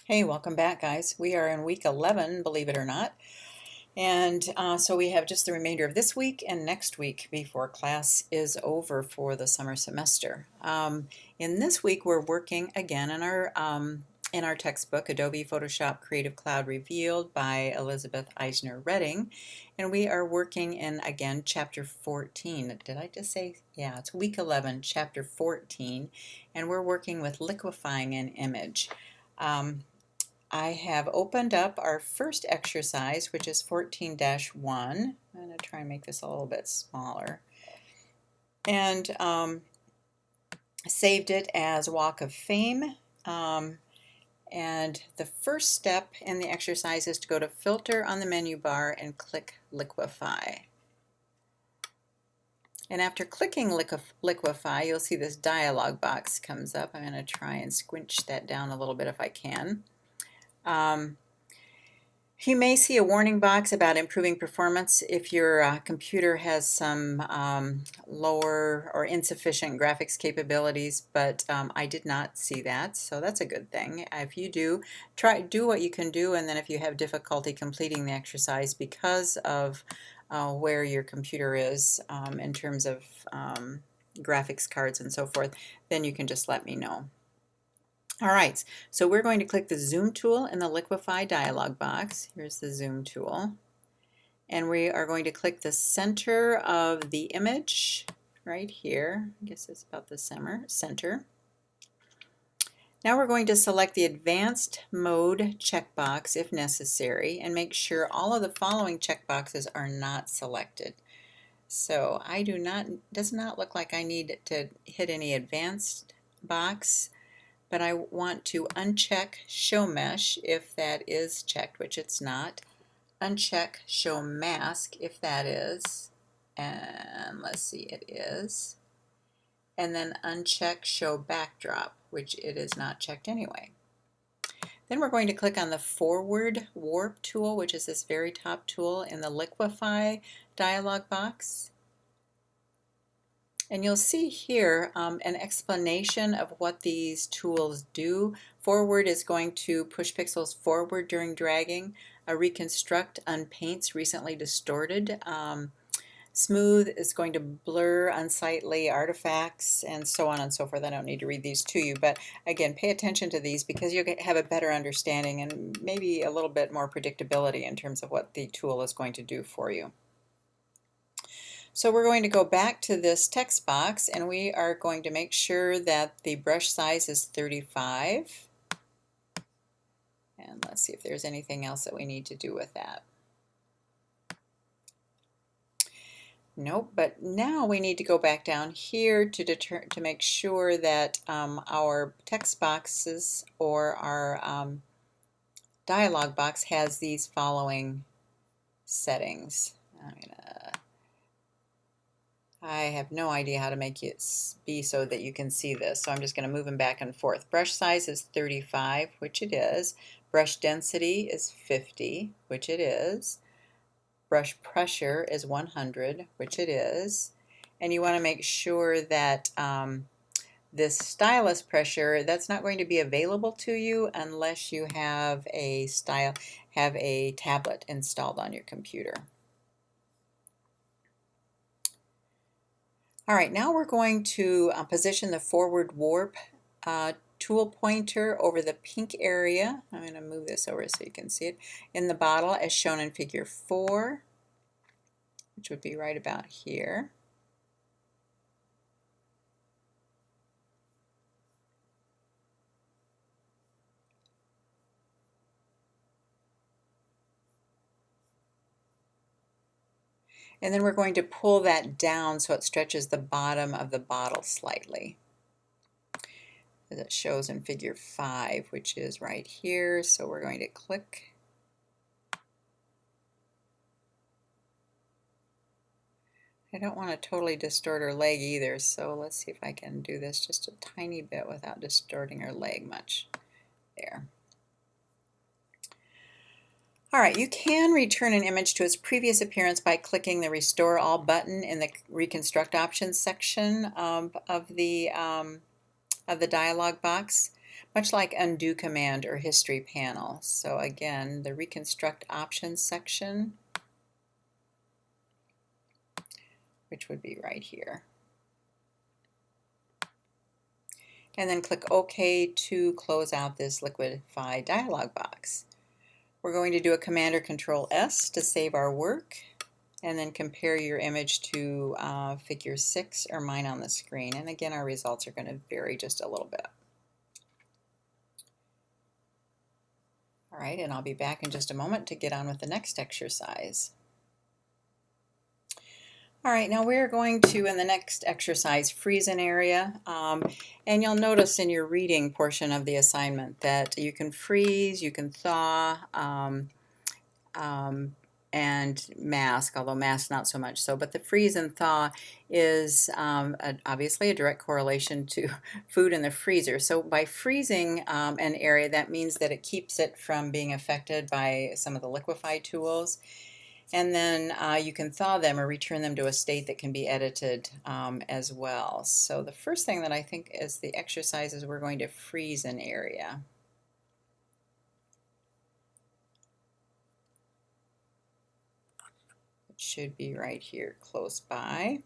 Hey, welcome back, guys. We are in week 11, believe it or not. And so we have just the remainder of this week and next week before class is over for the summer semester. In this week, we're working again in our textbook, Adobe Photoshop Creative Cloud Revealed by Elizabeth Eisner Redding. And we are working in, again, chapter 14. Did I just say? Yeah, it's week 11, chapter 14. And we're working with liquefying an image. I have opened up our first exercise, which is 14-1. I'm going to try and make this a little bit smaller. And saved it as Walk of Fame. And the first step in the exercise is to go to Filter on the menu bar and click Liquefy. And after clicking Liquefy, you'll see this dialog box comes up. I'm going to try and squinch that down a little bit if I can. You may see a warning box about improving performance if your computer has some lower or insufficient graphics capabilities, but I did not see that, so that's a good thing. If you do, do what you can do, and then if you have difficulty completing the exercise because of where your computer is in terms of graphics cards and so forth, then you can just let me know. All right, so we're going to click the Zoom tool in the Liquefy dialog box. Here's the Zoom tool. And we are going to click the center of the image right here. I guess it's about the center. Now we're going to select the Advanced Mode checkbox if necessary and make sure all of the following checkboxes are not selected. So does not look like I need to hit any advanced box, but I want to uncheck Show Mesh if that is checked, which it's not. Uncheck Show Mask if that is, and let's see, it is. And then uncheck Show Backdrop, which it is not checked anyway. Then we're going to click on the Forward Warp tool, which is this very top tool in the Liquefy dialog box. And you'll see here an explanation of what these tools do. Forward is going to push pixels forward during dragging. Reconstruct unpaints recently distorted. Smooth is going to blur unsightly artifacts, and so on and so forth. I don't need to read these to you, but again, pay attention to these because you'll have a better understanding and maybe a little bit more predictability in terms of what the tool is going to do for you. So we're going to go back to this text box and we are going to make sure that the brush size is 35. And let's see if there's anything else that we need to do with that. Nope, but now we need to go back down here to make sure that our text boxes or our dialog box has these following settings. I have no idea how to make it be so that you can see this, so I'm just going to move them back and forth. Brush size is 35, which it is. Brush density is 50, which it is. Brush pressure is 100, which it is. And you want to make sure that this stylus pressure, that's not going to be available to you unless you have a tablet installed on your computer. All right, now we're going to position the forward warp tool pointer over the pink area. I'm going to move this over so you can see it in the bottle as shown in figure 4, which would be right about here. And then we're going to pull that down so it stretches the bottom of the bottle slightly, as it shows in figure 5, which is right here. So we're going to click. I don't want to totally distort her leg either, so let's see if I can do this just a tiny bit without distorting her leg much. There. All right, you can return an image to its previous appearance by clicking the Restore All button in the Reconstruct Options section of the dialog box. much like undo command or history panel. So again, the reconstruct options section, which would be right here. And then click OK to close out this Liquify dialog box. We're going to do a Command or Control S to save our work, and then compare your image to figure 6 or mine on the screen. And again, our results are going to vary just a little bit. All right, and I'll be back in just a moment to get on with the next exercise. All right, now we're going to, in the next exercise, freeze an area. And you'll notice in your reading portion of the assignment that you can freeze, you can thaw, and mask, although mask not so much so. But the freeze and thaw is obviously a direct correlation to food in the freezer. So by freezing an area, that means that it keeps it from being affected by some of the Liquify tools. And then you can thaw them or return them to a state that can be edited as well. So the first thing that I think is the exercise is we're going to freeze an area. It should be right here close by.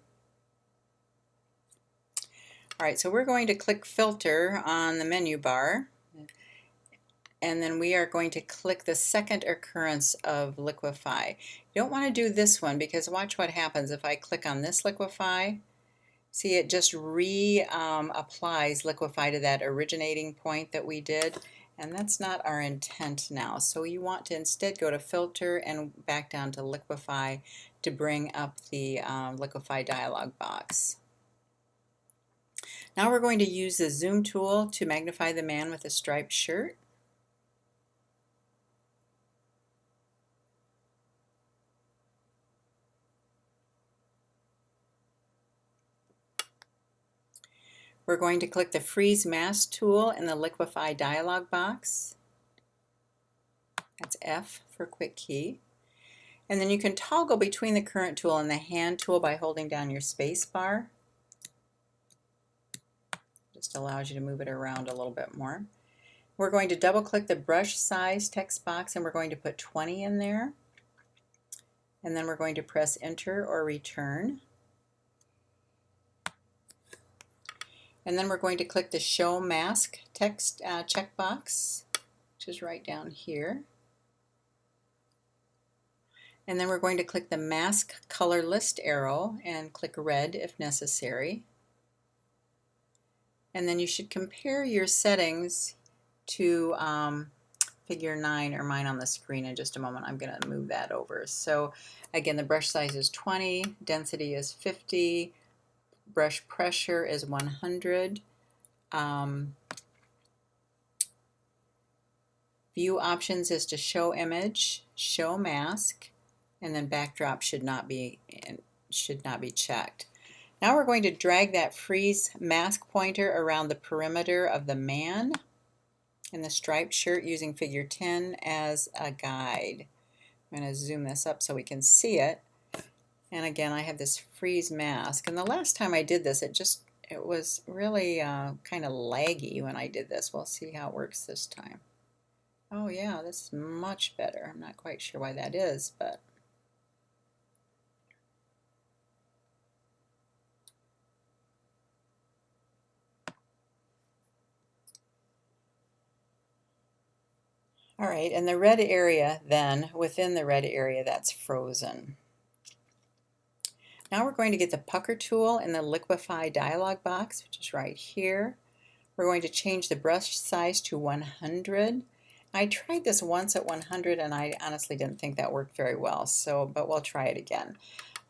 All right, so we're going to click Filter on the menu bar. And then we are going to click the second occurrence of Liquify. You don't want to do this one because watch what happens if I click on this Liquify. See, it just applies Liquify to that originating point that we did, and that's not our intent now. So you want to instead go to Filter and back down to Liquify to bring up the Liquify dialog box. Now we're going to use the zoom tool to magnify the man with the striped shirt. We're going to click the Freeze Mask tool in the Liquify dialog box. That's F for quick key. And then you can toggle between the current tool and the hand tool by holding down your space bar. Just allows you to move it around a little bit more. We're going to double click the brush size text box and we're going to put 20 in there. And then we're going to press enter or return. And then we're going to click the Show Mask text checkbox, which is right down here. And then we're going to click the Mask Color List arrow and click Red if necessary. And then you should compare your settings to figure 9 or mine on the screen in just a moment. I'm going to move that over. So again, the brush size is 20, density is 50, brush pressure is 100. View options is to show image, show mask, and then backdrop should not be checked. Now we're going to drag that freeze mask pointer around the perimeter of the man in the striped shirt using figure 10 as a guide. I'm going to zoom this up so we can see it. And again, I have this freeze mask. And the last time I did this, it was really kind of laggy when I did this. We'll see how it works this time. Oh yeah, this is much better. I'm not quite sure why that is, but all right, and the red area then, within the red area, that's frozen. Now we're going to get the pucker tool in the Liquify dialog box, which is right here. We're going to change the brush size to 100. I tried this once at 100 and I honestly didn't think that worked very well, but we'll try it again.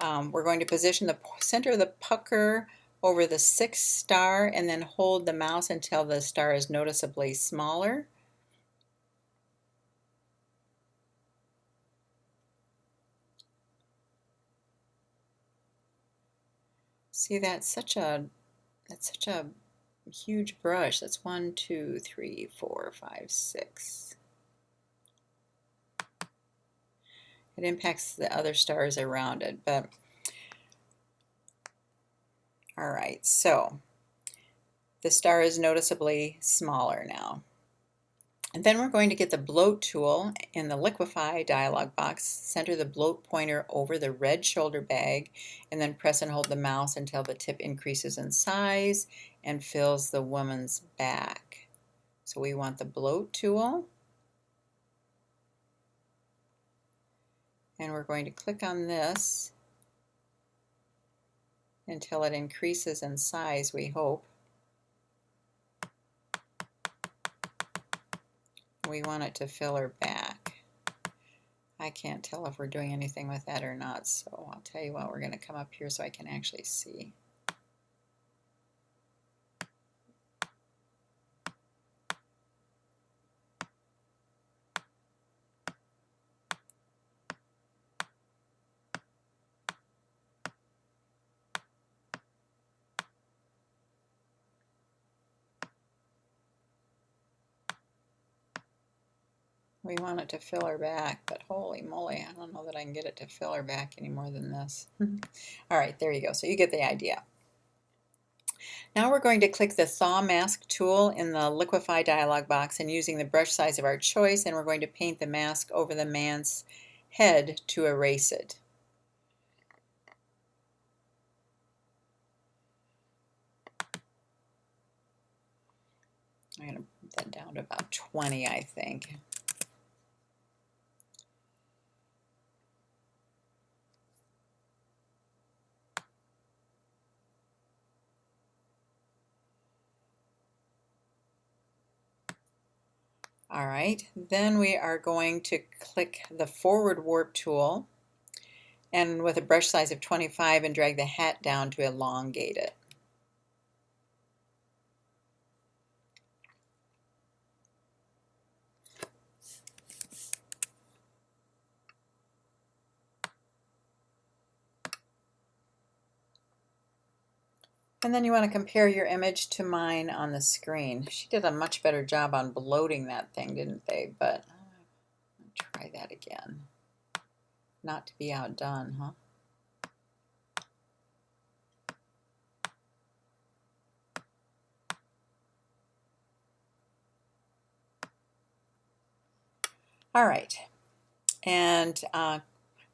We're going to position the center of the pucker over the 6th star and then hold the mouse until the star is noticeably smaller. See, that's such a huge brush. That's 1, 2, 3, 4, 5, 6. It impacts the other stars around it, but all right, so the star is noticeably smaller now. And then we're going to get the bloat tool in the liquefy dialog box, center the bloat pointer over the red shoulder bag, and then press and hold the mouse until the tip increases in size and fills the woman's back. So we want the bloat tool, and we're going to click on this until it increases in size, we hope. We want it to fill her back. I can't tell if we're doing anything with that or not, so I'll tell you what, we're going to come up here so I can actually see. We want it to fill her back, but holy moly, I don't know that I can get it to fill her back any more than this. All right, there you go. So you get the idea. Now we're going to click the Thaw Mask tool in the Liquefy dialog box and using the brush size of our choice, and we're going to paint the mask over the man's head to erase it. I'm going to put that down to about 20, I think. All right, then we are going to click the Forward Warp tool and with a brush size of 25 and drag the hat down to elongate it. And then you want to compare your image to mine on the screen. She did a much better job on bloating that thing, didn't they? But I'll try that again. Not to be outdone, huh? All right, and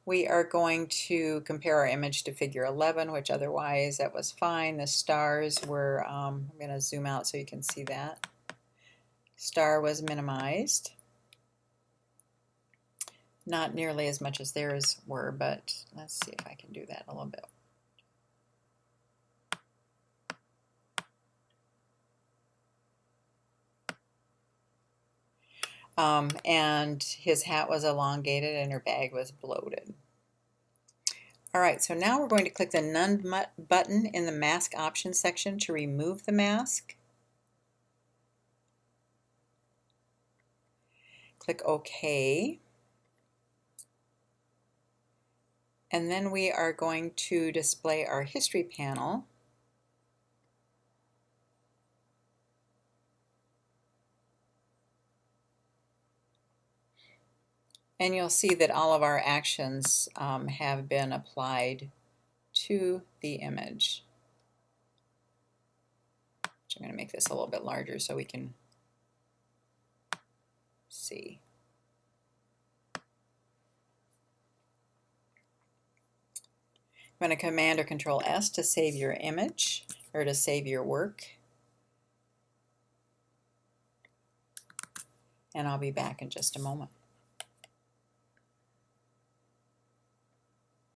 we are going to compare our image to figure 11, which otherwise that was fine. The stars were, I'm going to zoom out so you can see that. Star was minimized. Not nearly as much as theirs were, but let's see if I can do that a little bit. And his hat was elongated and her bag was bloated. All right, so now we're going to click the None button in the Mask Options section to remove the mask. Click OK. And then we are going to display our history panel. And you'll see that all of our actions have been applied to the image. So I'm going to make this a little bit larger so we can see. I'm going to Command or Control S to save your image or to save your work. And I'll be back in just a moment.